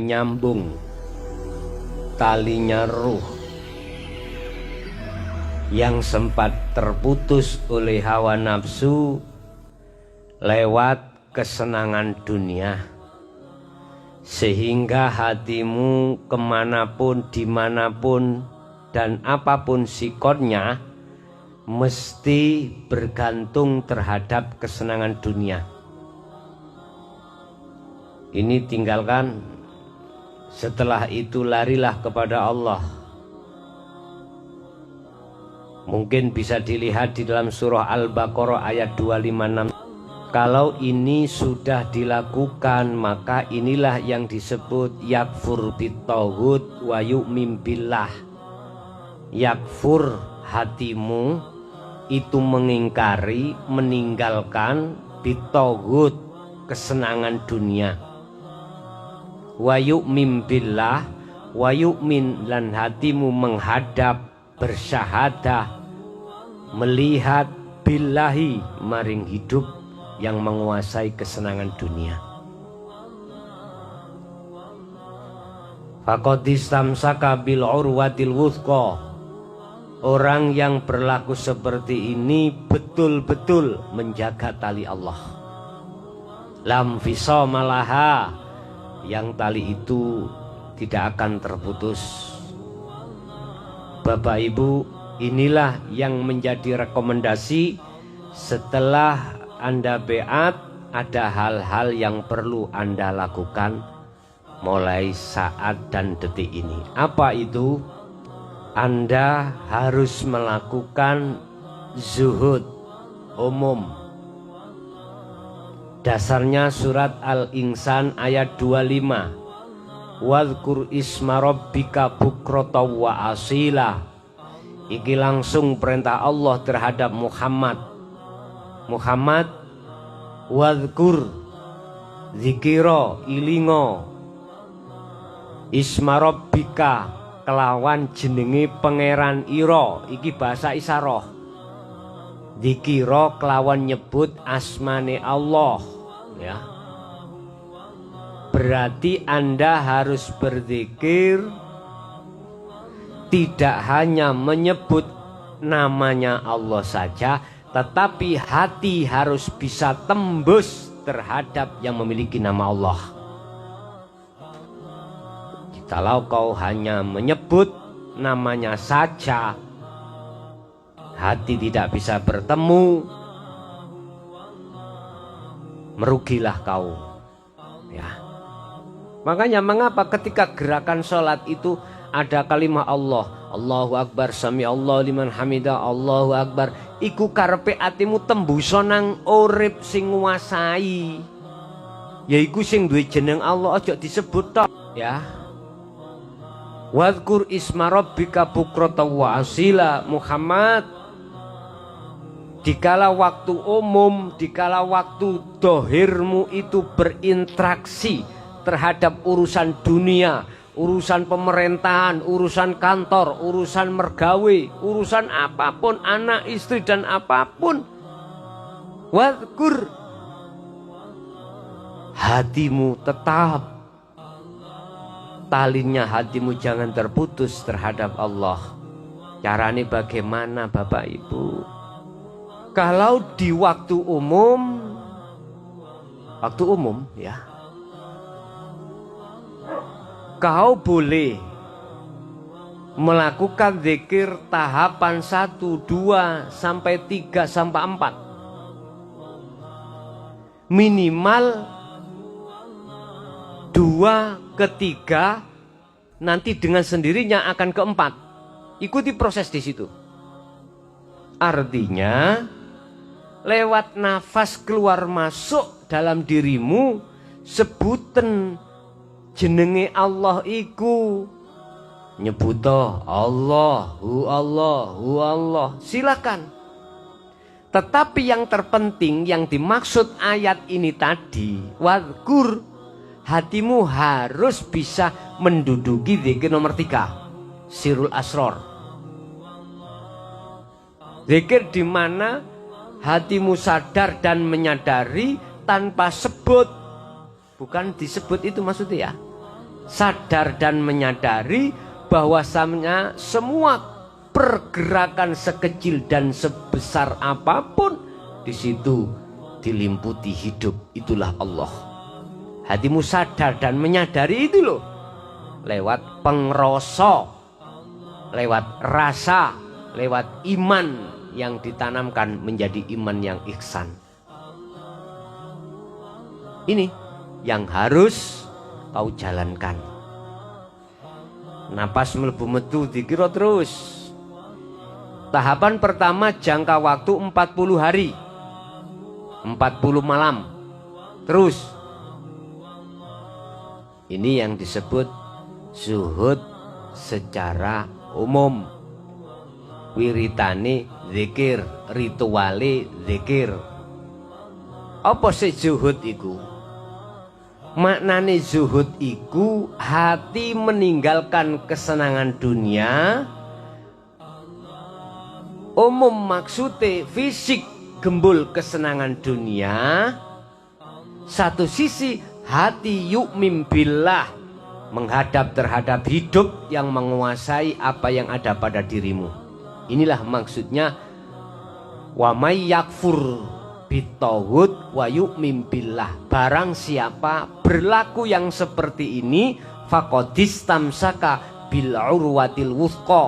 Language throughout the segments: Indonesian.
menyambung talinya ruh yang sempat terputus oleh hawa nafsu lewat kesenangan dunia, sehingga hatimu kemanapun, dimanapun, dan apapun sikonnya mesti bergantung terhadap kesenangan dunia. Ini tinggalkan, setelah itu larilah kepada Allah. Mungkin bisa dilihat di dalam surah Al-Baqarah ayat 256. Kalau ini sudah dilakukan, maka inilah yang disebut yakfur bitaghut wa yu'min billah. Yakfur, hatimu itu mengingkari, meninggalkan bitaghut, kesenangan dunia. Wa yu'min billah, wa yu'min, dan hatimu menghadap, bersyahadah, melihat billahi, maring hidup yang menguasai kesenangan dunia. Faqad istamsaka bil urwatil wuthqa. Orang yang berlaku seperti ini betul-betul menjaga tali Allah. Lam fisama laha, yang tali itu tidak akan terputus. Bapak Ibu, inilah yang menjadi rekomendasi setelah Anda beat. Ada hal-hal yang perlu Anda lakukan mulai saat dan detik ini. Apa itu? Anda harus melakukan zuhud umum. Dasarnya surat Al-Insan ayat 25. Wadhkur isma rabbika bukrata wa asila. Iki langsung perintah Allah terhadap Muhammad. Muhammad, wadhkur, zikiro, ilingo, isma rabbika, kelawan jenenge pangeran ira. Iki bahasa isyarah. Zikiro kelawan nyebut asmane Allah, ya. Berarti Anda harus berzikir, tidak hanya menyebut namanya Allah saja, tetapi hati harus bisa tembus terhadap yang memiliki nama Allah. Kalau kau hanya menyebut namanya saja, hati tidak bisa bertemu, merugilah kau, ya. Makanya mengapa ketika gerakan sholat itu ada kalimat Allah, Allahu Akbar, sami Allah liman hamidah, Allahu Akbar, iku karepe atimu tembuso nang urip sing nguasai, yaiku sing duwe jeneng Allah, aja disebut tok, ya. Wadhkur isma rabbika bukrata wa asila. Muhammad, dikala waktu umum, dikala waktu dohirmu itu berinteraksi terhadap urusan dunia, urusan pemerintahan, urusan kantor, urusan mergawe, urusan apapun, anak, istri, dan apapun, wadhkur, hatimu tetap, talinya hatimu jangan terputus terhadap Allah. Caranya bagaimana Bapak Ibu? Kalau di waktu umum ya, kau boleh melakukan zikir tahapan 1, 2, sampai 3, sampai 4. Minimal 2 ke 3, nanti dengan sendirinya akan ke 4. Ikuti proses di situ. Artinya, lewat nafas keluar masuk dalam dirimu, sebutan jenenge Allah iku, nyebuto Allahu Allahu Allah, silakan. Tetapi yang terpenting yang dimaksud ayat ini tadi, wadhkur, hatimu harus bisa menduduki zikir nomor 3, Sirul Asror. Zikir di mana hatimu sadar dan menyadari tanpa sebut. Bukan disebut itu maksudnya, ya. sadar dan menyadari bahwasannya semua pergerakan sekecil dan sebesar apapun di situ dilimputi hidup, itulah Allah. Hatimu sadar dan menyadari itu loh, lewat pengrasa, lewat rasa, lewat iman yang ditanamkan menjadi iman yang ihsan. Ini yang harus kau jalankan. Napas mlebu metu dikira terus. Tahapan pertama jangka waktu 40 hari, 40 malam. Terus ini yang disebut zuhud secara umum. Wiritane zikir, rituale zikir. Apa sih zuhud iku? Maknane zuhud iku hati meninggalkan kesenangan dunia. Umum maksudnya fisik gembul kesenangan dunia. Satu sisi hati yu'min billah, menghadap terhadap hidup yang menguasai apa yang ada pada dirimu. Inilah maksudnya wa may yakfur bitawud wa yu'min billah. Barang siapa berlaku yang seperti ini, faqadistamsaka bil urwatil wuthqa,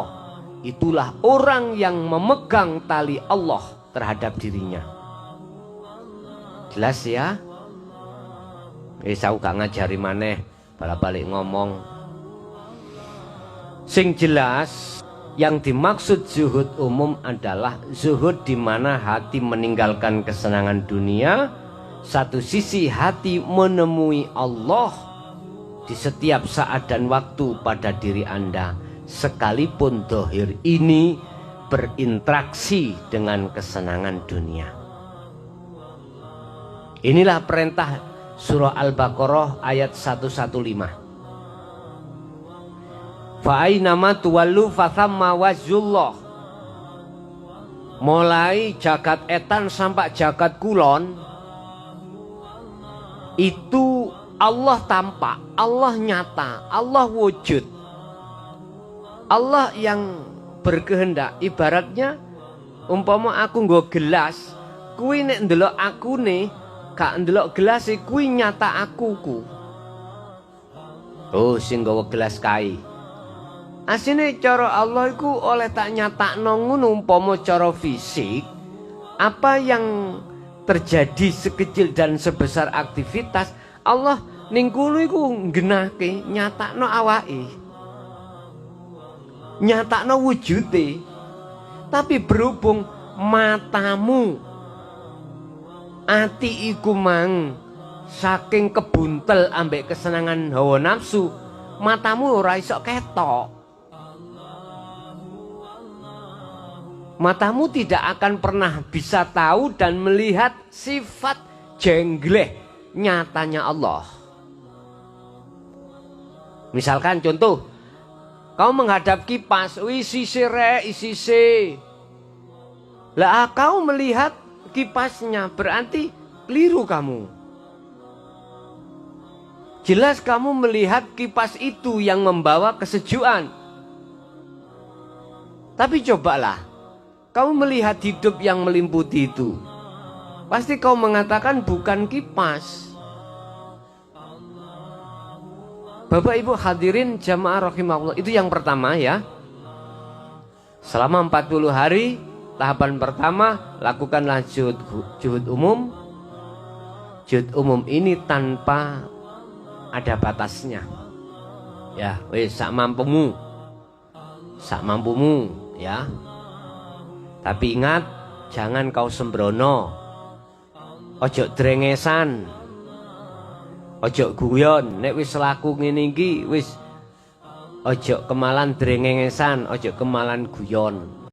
itulah orang yang memegang tali Allah terhadap dirinya. Jelas ya? Saya gak ngajari maneh, balik ngomong. Sing jelas, yang dimaksud zuhud umum adalah zuhud di mana hati meninggalkan kesenangan dunia. Satu sisi hati menemui Allah di setiap saat dan waktu pada diri Anda, sekalipun dohir ini berinteraksi dengan kesenangan dunia. Inilah perintah surah Al-Baqarah ayat 115. Fa'ainama tuwallu fathamma wajhullah. Mulai jagat etan sampai jagat kulon, itu Allah tampak, Allah nyata, Allah wujud. Allah yang berkehendak. Ibaratnya umpama aku nggo gelas, kuwi nek ndelok akune gak ndelok gelas e, kuwi nyata akuku. Oh, sing nggawa gelas kae. Asine cara Allah iku oleh tak nyatakno ngono. Umpama cara fisik, apa yang terjadi sekecil dan sebesar aktivitas, Allah ning kono iku nggenahke, nyatakno awake, nyatakno wujude. Tapi berhubung matamu, ati iku mang saking kebuntel ambek kesenangan hawa nafsu, matamu ora iso ketok. Matamu tidak akan pernah bisa tahu dan melihat sifat jengleh nyatanya Allah. Misalkan contoh, kau menghadap kipas, isise rek, isise. Lah kau melihat kipasnya, berarti keliru kamu. Jelas kamu melihat kipas itu yang membawa kesejukan. Tapi cobalah kamu melihat hidup yang melimputi itu, pasti kau mengatakan bukan kipas. Bapak Ibu hadirin jamaah rahimahullah, itu yang pertama ya. Selama 40 hari, tahapan pertama, lakukanlah juhud umum. Juhud umum ini tanpa ada batasnya. Ya, wis sak mampumu ya. Tapi ingat, jangan kau sembrono. Ojo drengesan. Ojo guyon. Nek wis laku ngene iki, wis ojo kemalan drengesan, ojo kemalan guyon.